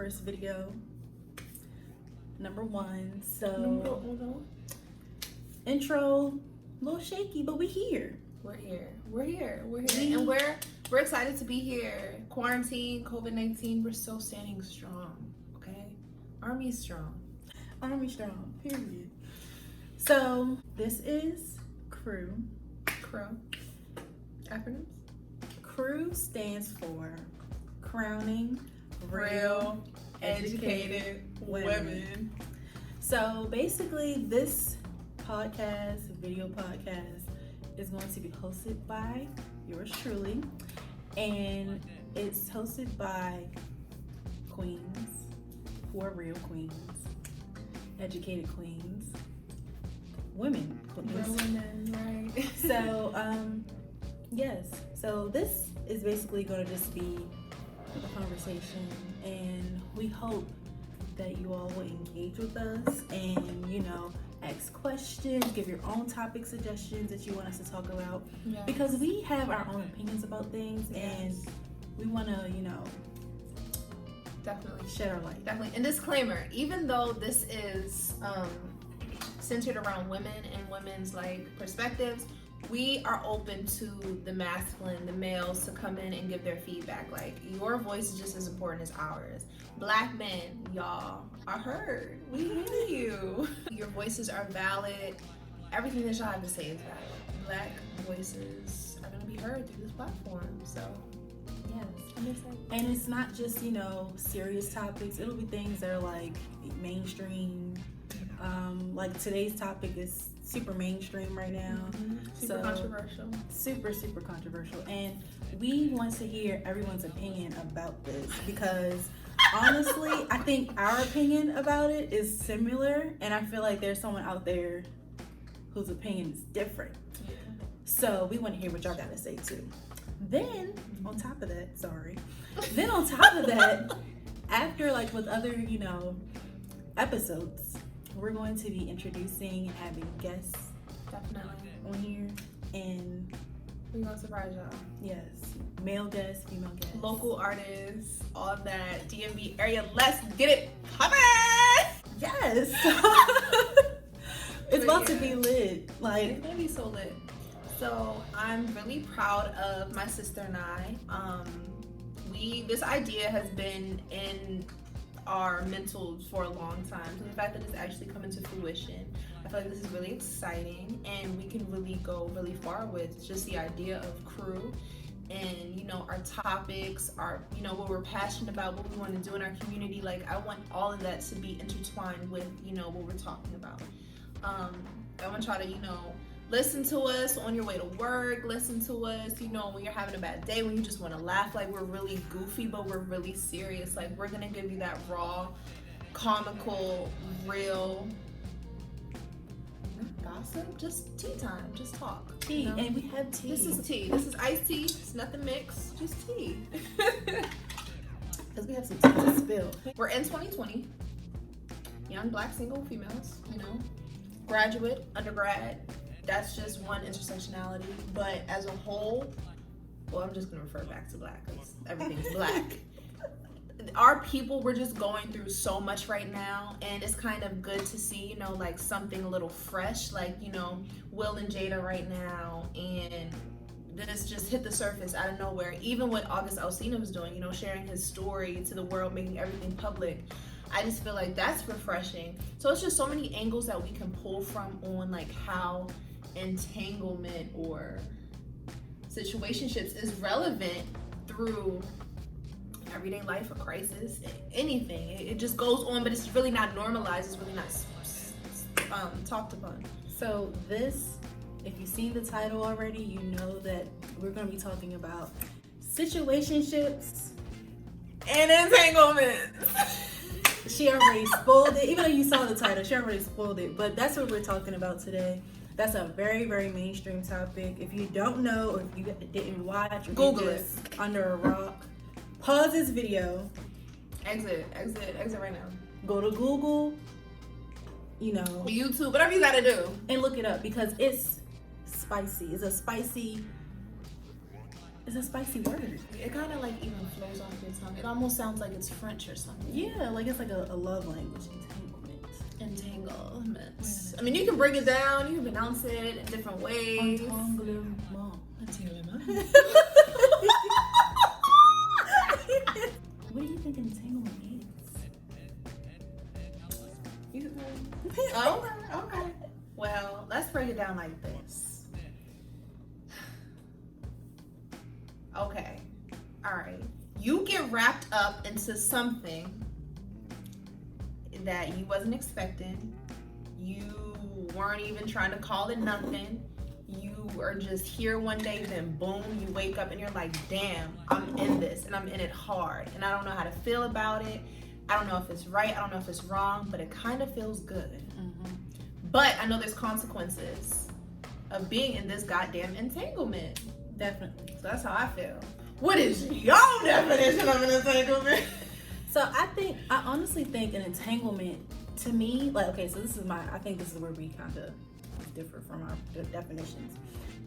first video, number 1. So Number uno. intro, a little shaky, but we here. We're here, and we're excited to be here. Quarantine, COVID-19, we're still standing strong. Okay, Army strong. Army strong. Period. So this is Crew. Acronyms. Crew stands for Crowning Real Educated Women. So basically, this video podcast, is going to be hosted by yours truly, and it's hosted by queens, who are real queens, educated queens, women queens. Real women, right? So, yes. So this is basically going to just be a conversation, and we hope that you all will engage with us and, ask questions, give your own topic suggestions that you want us to talk about. Yes. Because we have our own opinions about things, and we want to, definitely shed our light. Definitely. And disclaimer, even though this is centered around women and women's perspectives, we are open to the masculine, the males, to come in and give their feedback. Your voice is just as important as ours. Black men, y'all are heard. We hear you. Your voices are valid. Everything that y'all have to say is valid. Black voices are going to be heard through this platform. So, Yes. I'm excited. And it's not just, serious topics. It'll be things that are mainstream. Today's topic is super mainstream right now. Super controversial. Super controversial. And we want to hear everyone's opinion about this because honestly, I think our opinion about it is similar, and I feel like there's someone out there whose opinion is different. Yeah. So we want to hear what y'all got to say too. Then on top of that, after with other, episodes, we're going to be introducing and having guests Definitely. on here, and We're going to surprise y'all. yes, male guests, female guests, Local artists, all that DMV area. Let's get it poppin'! yes. It's about to be lit. It's gonna be so lit. So I'm really proud of my sister and I. This idea has been in our mentals for a long time. So the fact that it's actually coming to fruition, I feel like this is really exciting, and we can really go really far with just the idea of crew and our topics, our what we're passionate about, what we want to do in our community. I want all of that to be intertwined with what we're talking about. I want y'all to listen to us on your way to work, listen to us when you're having a bad day, when you just want to laugh. We're really goofy, but we're really serious. We're gonna give you that raw, comical, real, not gossip, just tea time, just talk. tea, and we have tea. This is tea. This is iced tea. It's nothing mixed, just tea. Because we have some tea to spill. We're in 2020. Young Black single females, graduate, undergrad. That's just one intersectionality. But as a whole, well, I'm just gonna refer back to Black because everything's Black. Our people, we're just going through so much right now, and it's kind of good to see, something a little fresh, Will and Jada right now, and this just hit the surface out of nowhere. Even what August Alsina was doing, sharing his story to the world, making everything public. I just feel like that's refreshing. So it's just so many angles that we can pull from on how entanglement or situationships is relevant through everyday life, a crisis, anything. It just goes on, but it's really not normalized. It's really not talked upon. So this, if you've seen the title already, you know that we're going to be talking about situationships And entanglement. She already spoiled it. Even though you saw the title, she already spoiled it. But that's what we're talking about today. That's a very, very mainstream topic. If you don't know, or if you didn't watch, or Google you're just under a rock, pause this video. Exit right now. Go to Google, YouTube, whatever you gotta do. and look it up because it's spicy. It's a spicy It's a spicy word. It kind of like even flows off your tongue. It almost sounds like it's French or something. Yeah, like it's like a love language. Entanglements. I mean, you can break it down. You can pronounce it in different ways. Entanglement. What do you think entanglement is? Okay. Well, let's break it down like this. Okay. All right. You get wrapped up into something that you wasn't expecting. You weren't even trying to call it nothing. You are just here one day, then boom, you wake up and you're like, damn, I'm in this and I'm in it hard. And I don't know how to feel about it. I don't know if it's right. I don't know if it's wrong, but it kind of feels good. Mm-hmm. But I know there's consequences of being in this goddamn entanglement. Definitely. So that's how I feel. What is your definition of an entanglement? So I honestly think an entanglement, to me, like, okay, so I think this is where we kind of differ from our definitions.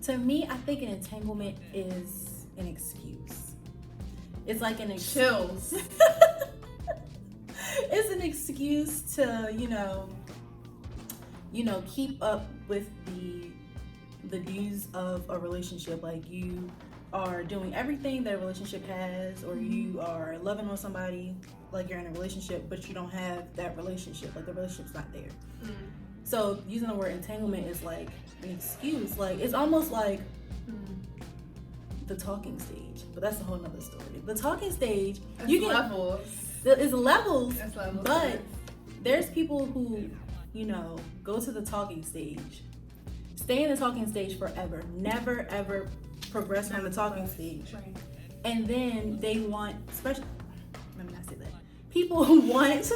To me, I think an entanglement is an excuse. It's like an excuse. Chills. It's an excuse to, keep up with the dues of a relationship. Like, you are doing everything that a relationship has, or you are loving on somebody like you're in a relationship, but you don't have that relationship. Like, the relationship's not there. So using the word entanglement is like an excuse. Like, it's almost like the talking stage, but that's a whole nother story. The talking stage, It's levels. It's levels, It's levels. but there's people who, go to the talking stage, stay in the talking stage forever, never ever progress from the talking stage. Right. And then they want, let me not say that. People who want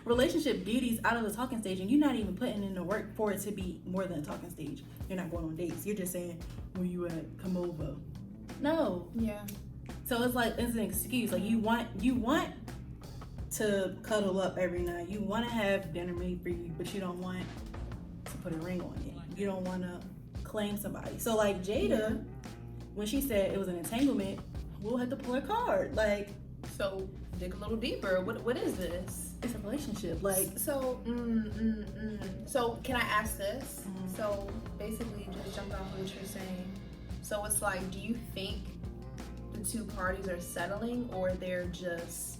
relationship duties out of the talking stage, and you're not even putting in the work for it to be more than a talking stage. You're not going on dates. You're just saying, where you at? Come over. No. Yeah. So it's like, it's an excuse. Like, you want to cuddle up every night. You want to have dinner made for you, but you don't want to put a ring on it. You don't want to claim somebody. So like Jada, when she said it was an entanglement, we'll have to pull a card. Like, so dig a little deeper. What is this? It's a relationship. Like, so so can I ask this? So basically, just jump off what you're saying. So it's like, do you think the two parties are settling, or they're just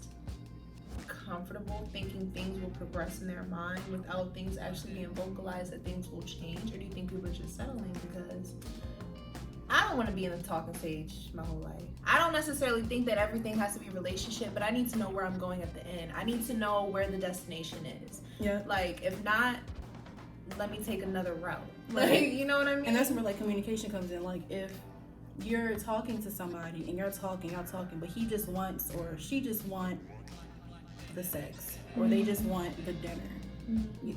comfortable thinking things will progress in their mind without things actually being vocalized that things will change? Or do you think people are just settling? Because I don't want to be in the talking stage my whole life. I don't necessarily think that everything has to be a relationship, but I need to know where I'm going at the end. I need to know where the destination is. yeah. Like, if not, let me take another route. Like, you know what I mean? And that's where like communication comes in. Like, if you're talking to somebody and y'all talking, but he just wants, or she just want the sex, or they just want the dinner.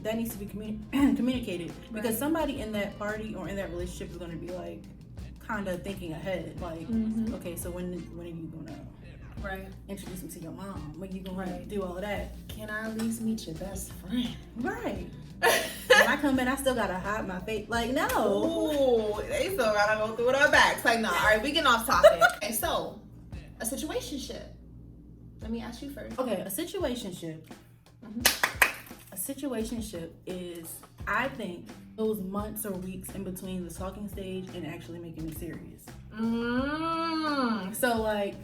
That needs to be communicated, because somebody in that party or in that relationship is going to be like kind of thinking ahead, like, okay, so when are you gonna introduce me to your mom? When you gonna do all of that? Can I at least meet your best friend? Right. When I come in, I still gotta hide my face. Like, no. Ooh, they still gotta go through it our backs. Like, no. All right, we getting off topic. Okay, so a situationship. Let me ask you first. Okay, a situationship. A situationship is, I think, those months or weeks in between the talking stage and actually making it serious. So like,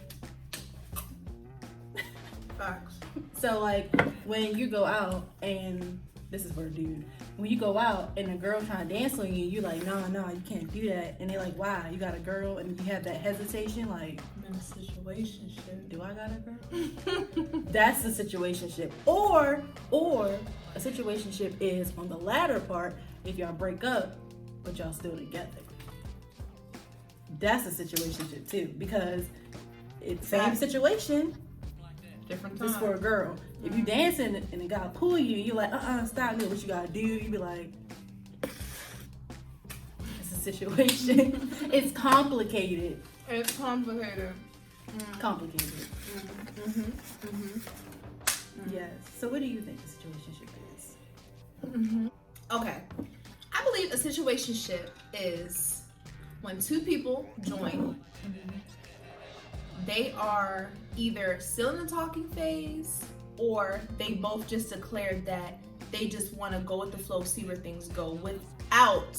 facts. So like, when you go out, and this is for a dude, when you go out and a girl trying to dance on you, you're like, no, you can't do that. And they're like, why? You got a girl? And you have that hesitation, like, I'm in a situationship. Do I got a girl? That's a situationship. Or a situationship is on the latter part, if y'all break up, but y'all still together. That's a situationship too, because it's same situation, different time. just for a girl. If you dancing and the guy pull you, you're like, stop me, what you gotta do? You be like, it's a situation. It's complicated. It's complicated. Complicated. Yes. So what do you think a situationship is? Okay. I believe a situationship is when two people join, they are either still in the talking phase or they both just declared that they just want to go with the flow, see where things go without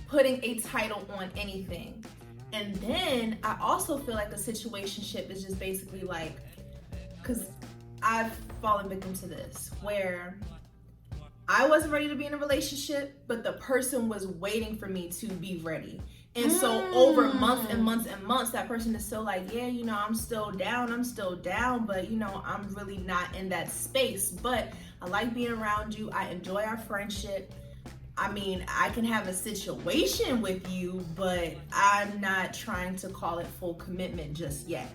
putting a title on anything. And then I also feel like a situationship is just basically like, because I've fallen victim to this, where I wasn't ready to be in a relationship, but the person was waiting for me to be ready. And so over months and months and months, that person is still like, yeah, you know, I'm still down, but you know, I'm really not in that space. But I like being around you. I enjoy our friendship. I mean, I can have a situation with you, but I'm not trying to call it full commitment just yet.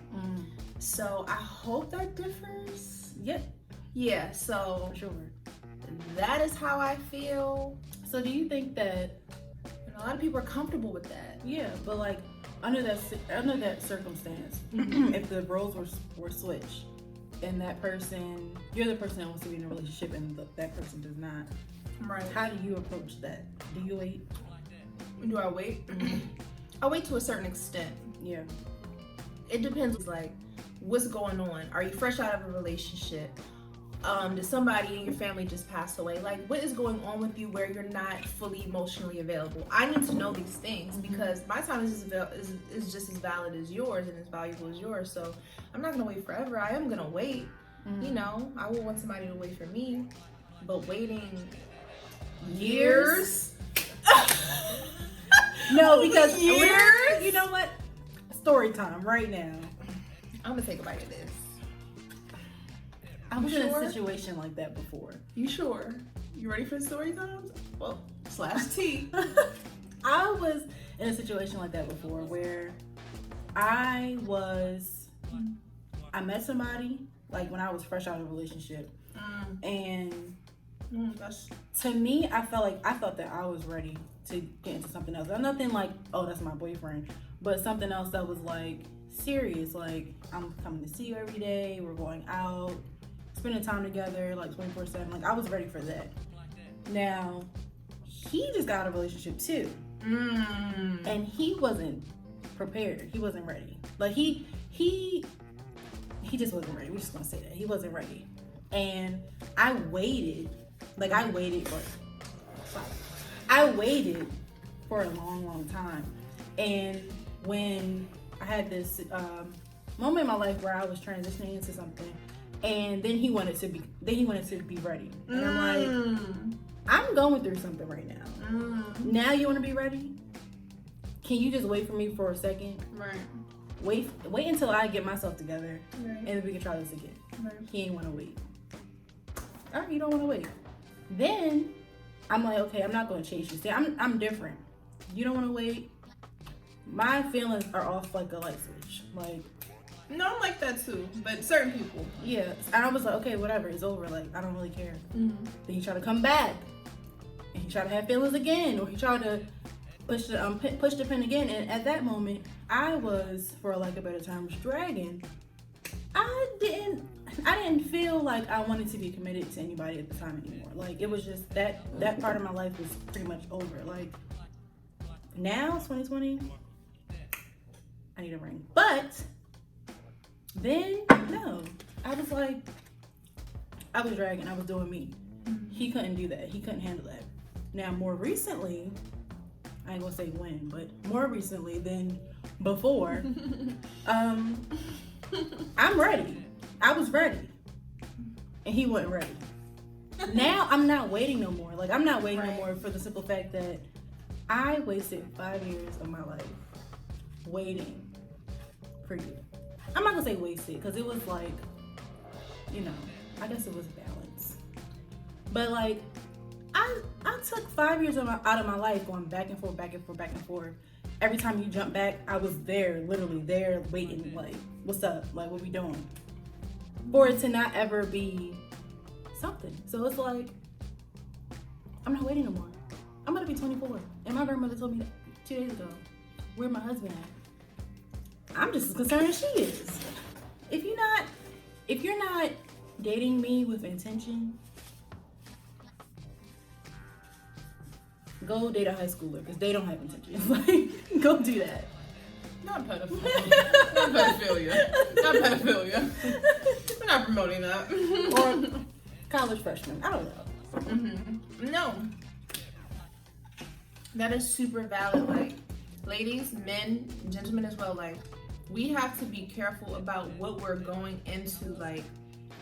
So I hope that differs. Yep. Yeah, so For sure. that is how I feel. So do you think that, And a lot of people are comfortable with that. yeah, but like under that circumstance, if the roles were switched and that person, you're the person that wants to be in a relationship and that person does not, Right. how do you approach that? Do you wait? Do I wait? I wait to a certain extent. Yeah. It depends, like, what's going on. Are you fresh out of a relationship? Did somebody in your family just pass away? Like, what is going on with you where you're not fully emotionally available? I need to know these things because my time is just as valid as yours and as valuable as yours. So I'm not gonna wait forever. I am gonna wait. You know, I will want somebody to wait for me, but waiting years. No, because Years? you know what? Story time right now. I'm gonna take a bite of this. I was in sure? a situation like that before. You sure? You ready for the story times? Well, /T. I was in a situation like that before where I met somebody like when I was fresh out of a relationship, and to me, I thought that I was ready to get into something else. Nothing like, oh, that's my boyfriend, but something else that was like serious. Like, I'm coming to see you every day. We're going out, spending time together, like 24/7. Like, I was ready for that. Now, he just got out of a relationship too, and he wasn't prepared. He wasn't ready. Like, he just wasn't ready. We're just gonna say that he wasn't ready. And I waited for a long time. And when I had this moment in my life where I was transitioning into something, and then he wanted to be ready. And I'm like, I'm going through something right now. Now you want to be ready? Can you just wait for me for a second? Right. Wait until I get myself together, Right. and then we can try this again. Right. He ain't want to wait. All right, you don't want to wait. Then I'm like, okay, I'm not going to chase you. See, I'm different. You don't want to wait. My feelings are off like a light switch. Like, No, I'm like that too, but certain people. yeah. And I was like, okay, whatever, it's over. Like, I don't really care. Mm-hmm. Then he tried to come back, and he tried to have feelings again, or he tried to push the pin again. And at that moment, I was, for lack of a better term, dragging. I didn't feel like I wanted to be committed to anybody at the time anymore. Like, it was just that part of my life was pretty much over. Like, now 2020, I need a ring. But then no, I was like, I was dragging. I was doing me. He couldn't do that. He couldn't handle that. Now, more recently, I ain't gonna say when, but more recently than before, I'm ready. I was ready, and he wasn't ready. Now I'm not waiting no more. Like, I'm not waiting no more for the simple fact that I wasted 5 years of my life waiting for you. I'm not gonna say wasted, because it was like, you know, I guess it was balance. But like, I took 5 years out of my life going back and forth. Every time you jump back, I was there, literally there, waiting, like, what's up? Like, what we doing? For it to not ever be something. So it's like, I'm not waiting no more. I'm gonna be 24. And my grandmother told me 2 days ago, where my husband at? I'm just as concerned as she is. If you're not dating me with intention, go date a high schooler because they don't have intentions. Like, go do that. Not pedophilia. Not pedophilia. Not pedophilia. We're not promoting that. Or college freshman. I don't know. Mm-hmm. No. That is super valid. Like, ladies, men, gentlemen as well, like, we have to be careful about what we're going into. Like,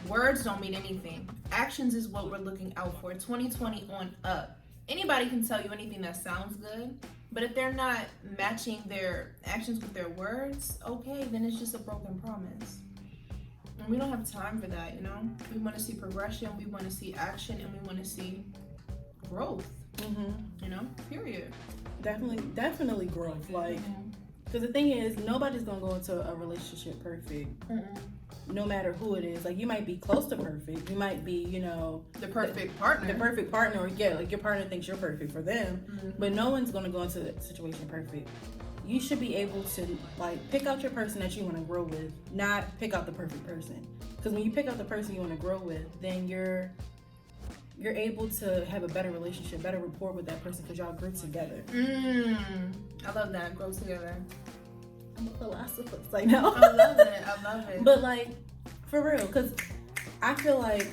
words don't mean anything. Actions is what we're looking out for. 2020 on up. Anybody can tell you anything that sounds good, but if they're not matching their actions with their words, okay, then it's just a broken promise. And we don't have time for that, you know? We want to see progression, we want to see action, and we want to see growth. You know, period. Definitely growth. Like, because the thing is, nobody's gonna go into a relationship perfect. No matter who it is. Like, you might be close to perfect. You might be, you know, the perfect partner. The perfect partner, or yeah, like your partner thinks you're perfect for them. But no one's gonna go into the situation perfect. You should be able to, like, pick out your person that you want to grow with, not pick out the perfect person. Because when you pick out the person you want to grow with, then you're able to have a better relationship, better rapport with that person because y'all grew together. I love that. Grow together. I'm a philosopher. Like, no. I love it. I love it. But, like, for real, because I feel like,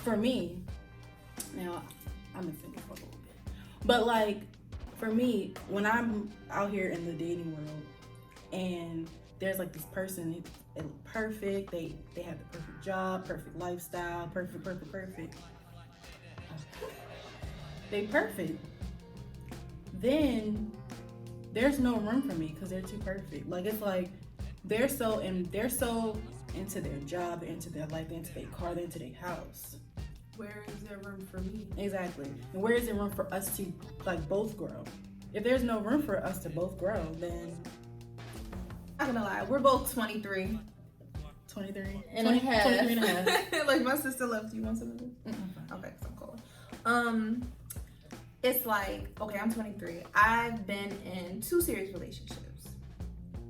for me, now, I'm a single for a little bit. But, like, for me, when I'm out here in the dating world and there's, like, this person, it's perfect, they have the perfect job, perfect lifestyle, perfect. They perfect. Then there's no room for me because they're too perfect. Like, it's like they're so into their job, they're into their life, they're into their car, they're into their house. Where is there room for me? Exactly. And where is there room for us to, like, both grow? If there's no room for us to both grow, then I'm gonna lie, we're both 23. 23 and a half. 23 and a half. Like, my sister left. You want some of this? Okay, because I'm cold. It's like, okay, I'm 23. I've been in 2 serious relationships.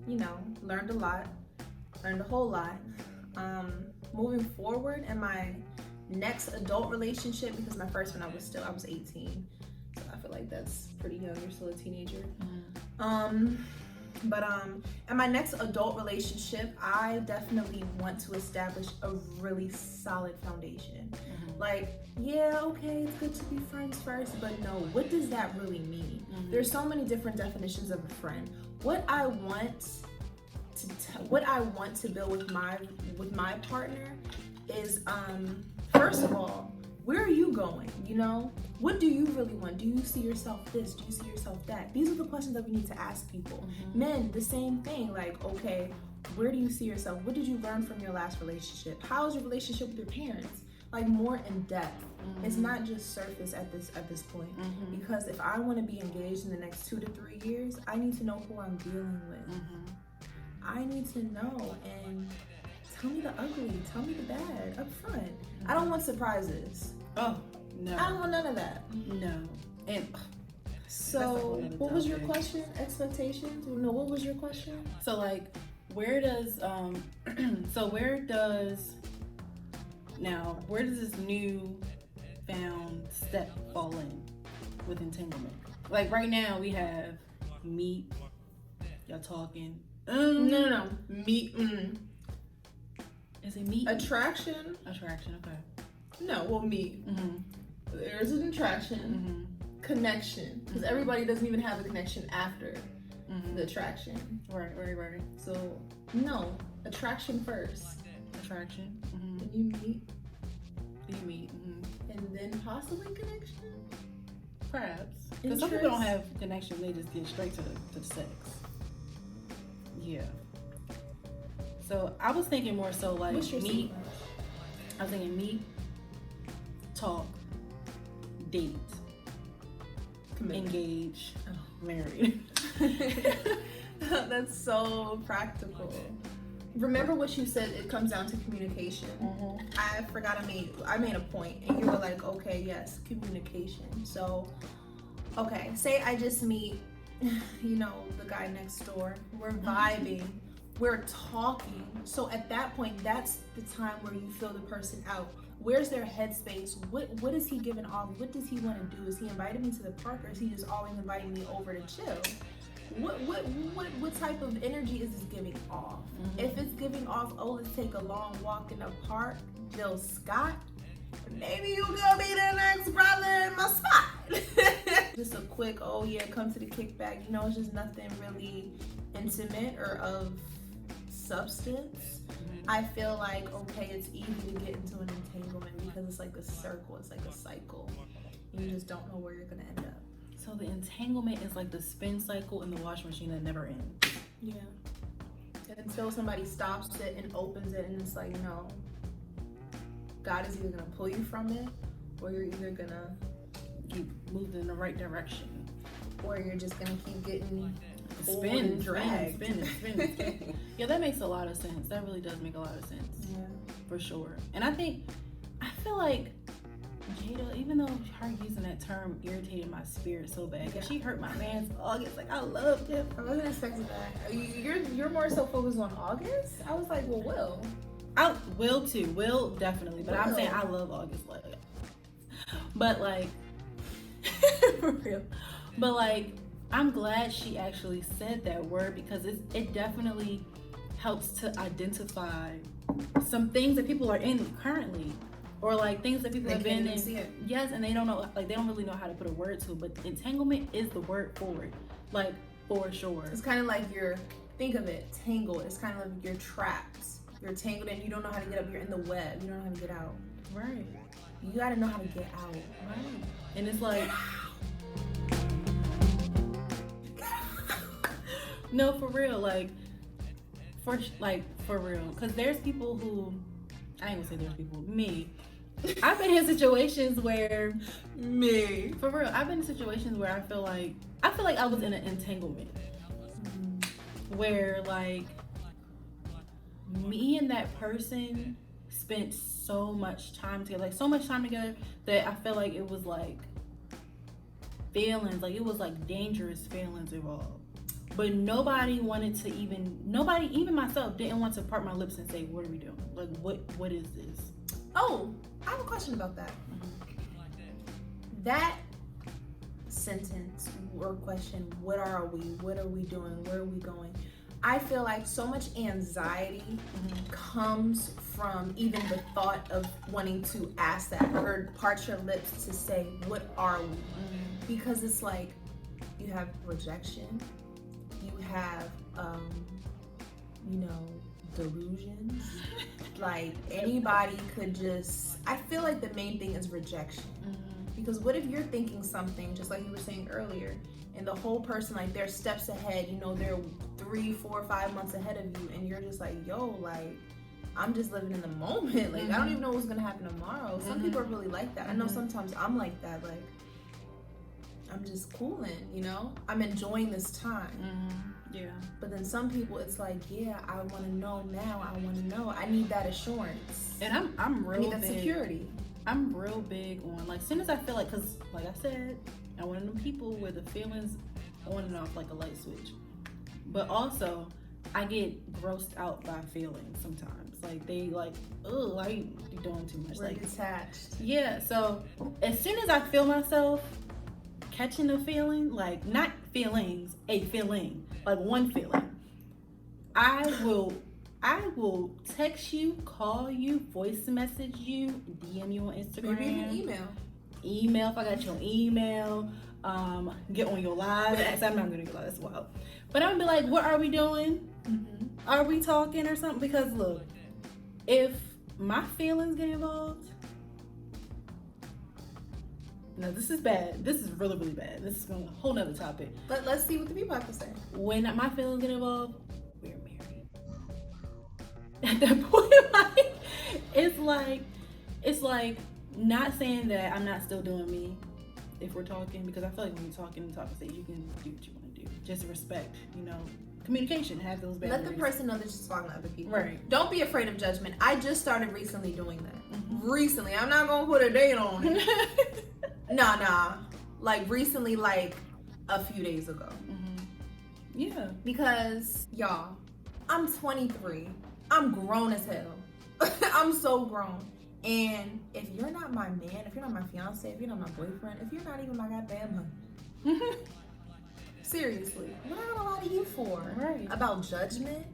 You know, learned a lot, learned a whole lot. Moving forward in my next adult relationship, because my first one I was 18. So I feel like that's pretty young. You're still a teenager. But in my next adult relationship, I definitely want to establish a really solid foundation. Like, yeah, okay, it's good to be friends first, but no, what does that really mean? There's so many different definitions of a friend. What I want to build with my partner is, first of all, where are you going? You know, what do you really want? Do you see yourself this? Do you see yourself that? These are the questions that we need to ask people. Men, the same thing. Like, okay, where do you see yourself? What did you learn from your last relationship? How is your relationship with your parents? Like, more in depth. It's not just surface at this point. Because if I want to be engaged in the next 2 to 3 years, I need to know who I'm dealing with. I need to know, and tell me the ugly, tell me the bad up front. I don't want surprises. Oh, no. I don't want none of that. No. And so, what was your question? Expectations? No, what was your question? So, like, where does this new found step fall in with entanglement? Like, right now we have meet, y'all talking. No. Meet. Is it meet? Attraction. Okay. No, well, meet. There's an attraction. Connection. Because everybody doesn't even have a connection after the attraction. Right. So, no. Attraction first. Attraction. Then you meet. And then possibly connection? Perhaps. Because some people don't have connection, they just get straight to the sex. Yeah. So I was thinking more so like meet. Sequence? I was thinking meet, talk, date, engage, married. That's so practical. Remember what you said, it comes down to communication. I forgot I made a point and you were like, okay, yes, communication. So, okay, say I just meet, you know, the guy next door. We're vibing, we're talking. So at that point, that's the time where you feel the person out. Where's their headspace? What is he giving off? What does he want to do? Is he inviting me to the park, or is he just always inviting me over to chill? What type of energy is this giving off? If it's giving off, oh, let's take a long walk in the park, Jill Scott, maybe you gonna be the next brother in my spot. Just a quick, oh yeah, come to the kickback. You know, it's just nothing really intimate or of substance. I feel like, okay, it's easy to get into an entanglement because it's like a circle, it's like a cycle. You just don't know where you're gonna end up. So the entanglement is like the spin cycle in the washing machine that never ends. Yeah. Until somebody stops it and opens it, and it's like, no. God is either gonna pull you from it, or you're either gonna keep moving in the right direction, or you're just gonna keep getting spin. Yeah, that makes a lot of sense. That really does make a lot of sense. Yeah, for sure. And I feel like Jada, even though her using that term irritated my spirit so bad, because she hurt my man's August. Like, I loved him. I wasn't expecting that. You're more so focused on August. I was like, well, Will. I will too. Will definitely, but I'm saying I love August. Like, but like, for real. But like, I'm glad she actually said that word, because it definitely helps to identify some things that people are in currently, or like things that people have been in. Yes, and they don't know, like they don't really know how to put a word to it. But entanglement is the word for it, like for sure. It's kind of like think of it, tangled. It's kind of like you're trapped. You're tangled and you don't know how to get up. You're in the web. You don't know how to get out. Right. You gotta know how to get out. Right. And it's like, no, for real, like, for real. Because there's people who, I ain't gonna say there's people, me. I've been in situations where, for real, I've been in situations where I feel like I was in an entanglement. Where, like, me and that person spent so much time together, that I felt like it was like feelings, like it was like dangerous feelings involved. But nobody, even myself, didn't want to part my lips and say, what are we doing? Like, what is this? Oh, I have a question about that. That sentence or question, what are we? What are we doing? Where are we going? I feel like so much anxiety comes from even the thought of wanting to ask that or part your lips to say, what are we? Because it's like you have rejection, you have, delusions. Like anybody could just, I feel like the main thing is rejection. Because what if you're thinking something, just like you were saying earlier, and the whole person, like, they're steps ahead, they're 3, 4, 5 months ahead of you, and you're just like, yo, like, I'm just living in the moment. Like, I don't even know what's gonna happen tomorrow. Some people are really like that. I know sometimes I'm like that, like, I'm just cooling, I'm enjoying this time. Yeah. But then some people, it's like, yeah, I want to know now. I want to know. I need that assurance. And I'm real big. I need that security. I'm real big on, like, as soon as I feel like, because, like I said, I'm one of them people where the feelings on and off like a light switch. But also, I get grossed out by feelings sometimes. Like, they like, oh, why are you doing too much? We're like, detached. Yeah, so as soon as I feel myself catching a feeling, like, not feelings, a feeling, like one feeling, I will text you, call you, voice message you, DM you on Instagram. Maybe even email if I got your email, get on your live. I'm not gonna get live, that's wild. But I'm gonna be like, what are we doing? Are we talking or something? Because look, if my feelings get involved, now this is bad. This is really, really bad. This is a whole nother topic. But let's see what the people have to say. When my feelings get involved, we're married. At that point, like, it's like not saying that I'm not still doing me if we're talking, because I feel like when you're talking in talking stage, you can do what you want to do. Just respect, communication, have those boundaries. Let the person know that you're talking to other people. Right. Don't be afraid of judgment. I just started recently doing that. Recently. I'm not going to put a date on it. Nah. Like recently, like a few days ago. Yeah. Because, y'all, I'm 23. I'm grown as hell. I'm so grown. And if you're not my man, if you're not my fiance, if you're not my boyfriend, if you're not even my goddamn husband, seriously, what am I gonna lie to you for? Right. About judgment?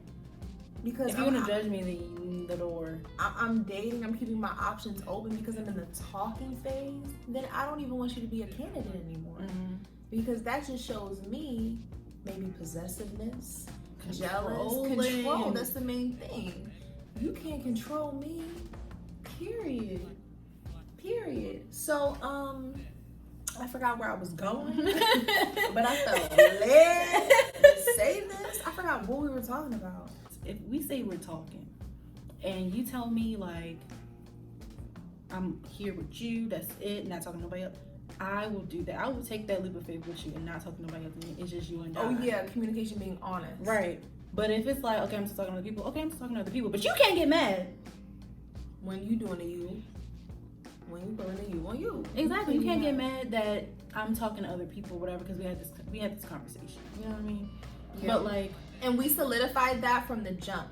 Because if you want to judge me, then you need the door. I'm dating, I'm keeping my options open because I'm in the talking phase, then I don't even want you to be a candidate anymore. Because that just shows me maybe possessiveness, jealous, control. That's the main thing. You can't control me. Period. So, I forgot where I was going, but I felt led to say this. I forgot what we were talking about. If we say we're talking, and you tell me like, I'm here with you, that's it, not talking to nobody else, I will do that. I will take that leap of faith with you and not talking to nobody else. It's just you and I. Oh yeah, communication, being honest. Right. But if it's like, okay, I'm just talking to other people. Okay, I'm just talking to other people. But you can't get mad when you doing to you. When you putting to you on you. Exactly. You can't get mad that I'm talking to other people, whatever, because we had this conversation. You know what I mean? Yeah. But like, and we solidified that from the jump.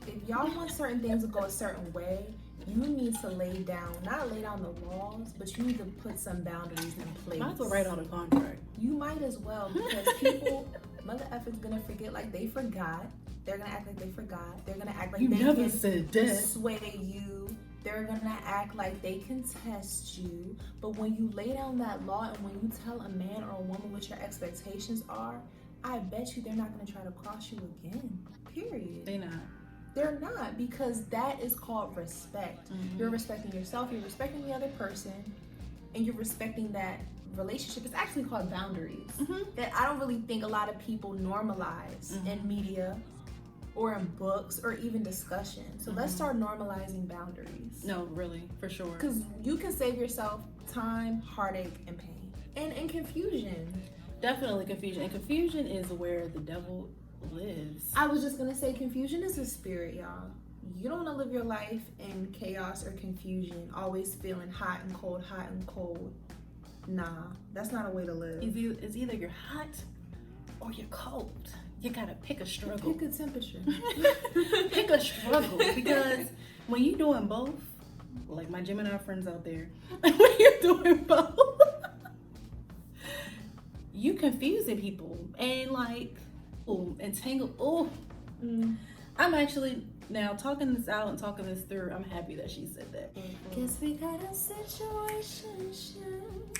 If y'all want certain things to go a certain way, you need to not lay down the laws, but you need to put some boundaries in place. Might as well write on a contract. You might as well, because people, mother effor's gonna forget like they forgot. They're gonna act like they forgot. They're gonna act like you they never can said that. Sway you. They're gonna act like they can test you. But when you lay down that law and when you tell a man or a woman what your expectations are, I bet you they're not gonna try to cross you again. Period. They're not, because that is called respect. You're respecting yourself, you're respecting the other person, and you're respecting that relationship. It's actually called boundaries. That I don't really think a lot of people normalize in media or in books or even discussion. So let's start normalizing boundaries. No, really, for sure. Because you can save yourself time, heartache, and pain. And confusion. Definitely confusion. And confusion is where the devil lives. I was just gonna say, confusion is a spirit, y'all. You don't want to live your life in chaos or confusion, always feeling hot and cold, hot and cold. Nah, that's not a way to live. It's either you're hot or you're cold. You gotta pick a struggle. Pick a temperature. Pick a struggle, because when you're doing both, like my Gemini friends out there, when you're doing both, you confusing people and like, entangle. I'm actually now talking this out and talking this through. I'm happy that she said that. Guess we got a situationship.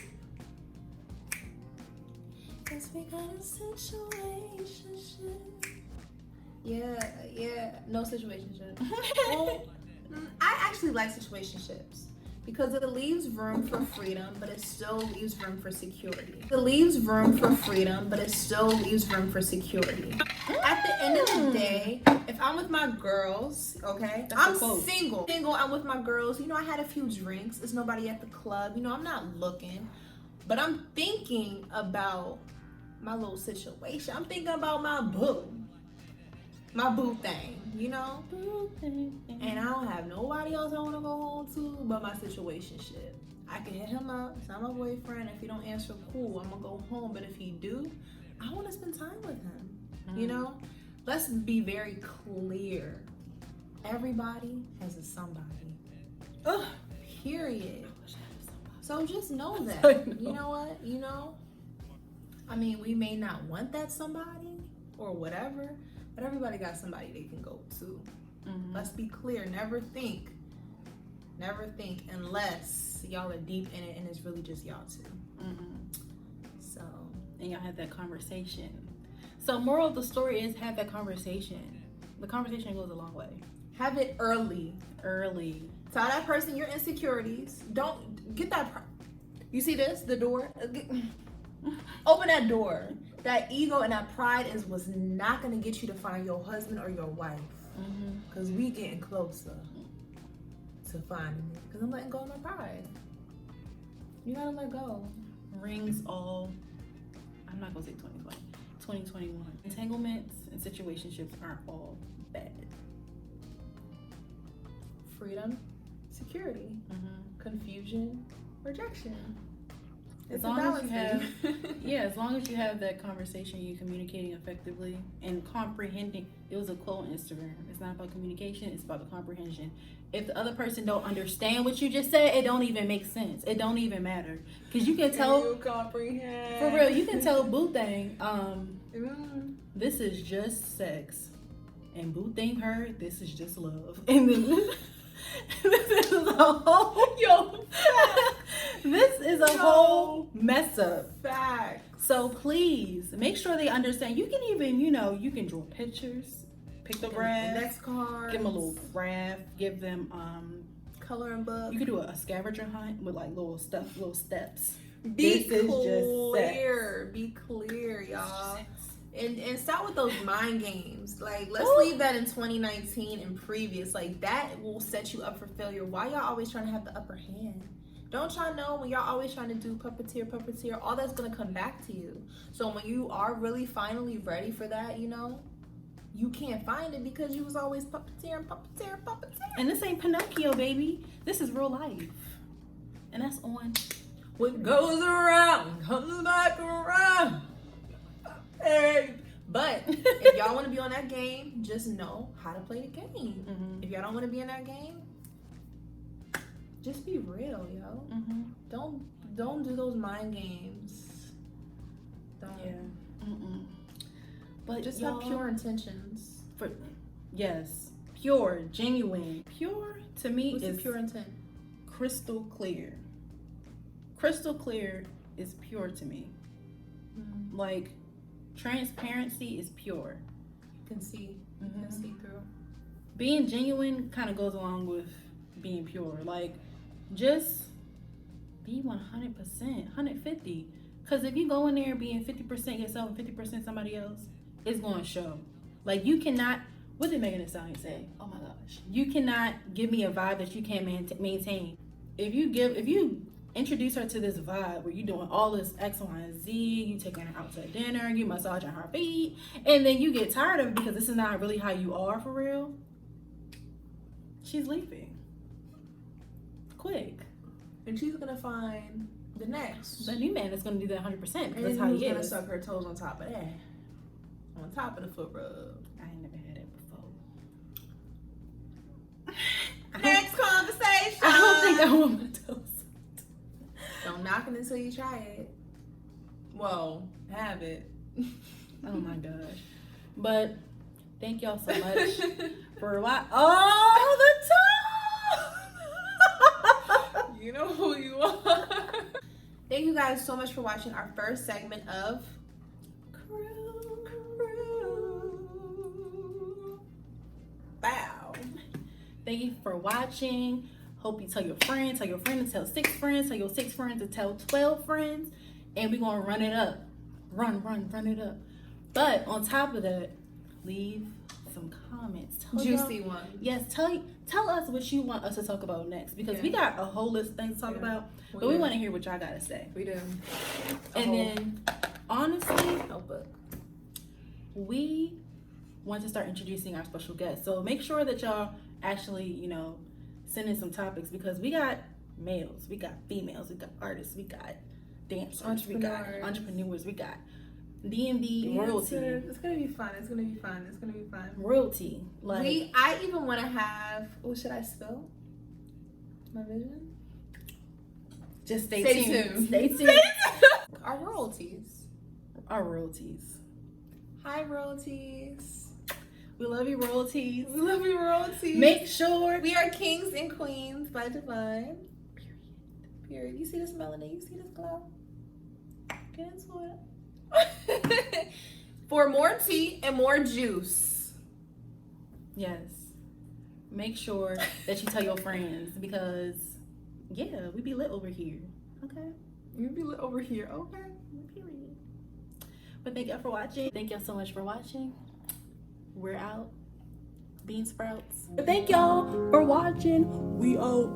Guess we got a situationship. Yeah, no situationship. Well, I actually like situationships because it leaves room for freedom, but it still leaves room for security. It leaves room for freedom, but it still leaves room for security. At the end of the day, if I'm with my girls, okay, I'm single, I'm with my girls, I had a few drinks, there's nobody at the club, I'm not looking, but I'm thinking about my little situation. I'm thinking about my boo thing, and I don't have nobody else I want to go home to but my situationship. I can hit him up, it's not my boyfriend. If he don't answer, cool, I'm gonna go home. But if he do, I want to spend time with him. Let's be very clear. Everybody has a somebody. Period. So just know that. You know what? I mean, we may not want that somebody or whatever, but everybody got somebody they can go to. Let's be clear. Never think unless y'all are deep in it and it's really just y'all two. So, and y'all had that conversation. So moral of the story is, have that conversation. The conversation goes a long way. Have it early. Tell that person your insecurities. Don't get that. You see this? The door. Open that door. That ego and that pride is what's not going to get you to find your husband or your wife. Because we getting closer to finding it. Because I'm letting go of my pride. You gotta let go. Rings all, I'm not going to say 2020, 2021. Entanglements and situationships aren't all bad. Freedom, security, confusion, rejection. As long as you have Yeah, as long as you have that conversation, you're communicating effectively and comprehending. It was a quote on Instagram. It's not about communication, it's about the comprehension. If the other person don't understand what you just said, it don't even make sense. It don't even matter. Because you can tell. You comprehend. For real, you can tell Boo Thing, this is just sex. And Boo Thing heard, this is just love. And then this is a whole this is a whole mess up. Facts. So please make sure they understand. You can even, you can draw pictures, pictographs, Next card. give them a little graph, give them coloring book. You could do a scavenger hunt with like little steps. Be This is clear. Be clear, y'all. And stop with those mind games. Like, let's leave that in 2019 and previous. Like, that will set you up for failure. Why y'all always trying to have the upper hand? Don't y'all know when y'all always trying to do puppeteer, all that's going to come back to you. So when you are really finally ready for that, you can't find it because you was always puppeteer. And this ain't Pinocchio, baby. This is real life. And that's on. What goes around comes back around. Hey. But if y'all want to be on that game, just know how to play the game. Mm-hmm. If y'all don't want to be in that game, just be real, yo. Mm-hmm. Don't do those mind games. Don't. Yeah. Mm-mm. But Just have pure intentions. Yes, pure, genuine. Pure to me What's is the pure intent? crystal clear. Crystal clear is pure to me. Mm-hmm. Like transparency is pure. You can see. You Mm-hmm. can see through. Being genuine kind of goes along with being pure. Like, just be 100%, 150. Because if you go in there being 50% yourself and 50% somebody else, it's going to show. Like, you cannot, what did Megan Thee Stallion say? Oh my gosh. You cannot give me a vibe that you can't maintain. If you introduce her to this vibe where you're doing all this X, Y, and Z, you taking her out to dinner, you massaging her feet, and then you get tired of it because this is not really how you are for real, she's leaving. Quick. And she's gonna find the new man is gonna do that 100% because and that's how he gonna is. suck her toes on top of that. On top of the foot rub. I ain't never had that before. Next conversation. I don't think I want my toes. Don't knock it until you try it. Well, have it. Oh my gosh. But thank y'all so much for watching. Oh, the toe! You know who you are. Thank you guys so much for watching our first segment of Crew. Bow. Thank you for watching. Hope you tell your friends to tell 6 friends, tell your 6 friends to tell 12 friends, and we're gonna run it up. Run it up. But on top of that, leave some comments. Juicy one. Yes, tell us what you want us to talk about next, because we got a whole list of things to talk about, but we want to hear what y'all gotta say. We do. Then, honestly, we want to start introducing our special guests. So make sure that y'all actually, send in some topics, because we got males, we got females, we got artists, we got dancers, we got entrepreneurs, we got DMV royalty. It's gonna be fun. Royalty. Like, I even want to have. Oh, should I spill my vision? Just stay tuned. Stay tuned. Our royalties. Hi, royalties. We love you, royalties. Make sure we are kings and queens by divine. Period. You see this melanin? You see this glow? Get into it. For more tea and more juice. Yes. Make sure that you tell your friends, because we be lit over here. Okay. You be lit over here. Okay. Period. But thank y'all for watching. Thank y'all so much for watching. We're out. Bean sprouts. Thank y'all for watching. We out.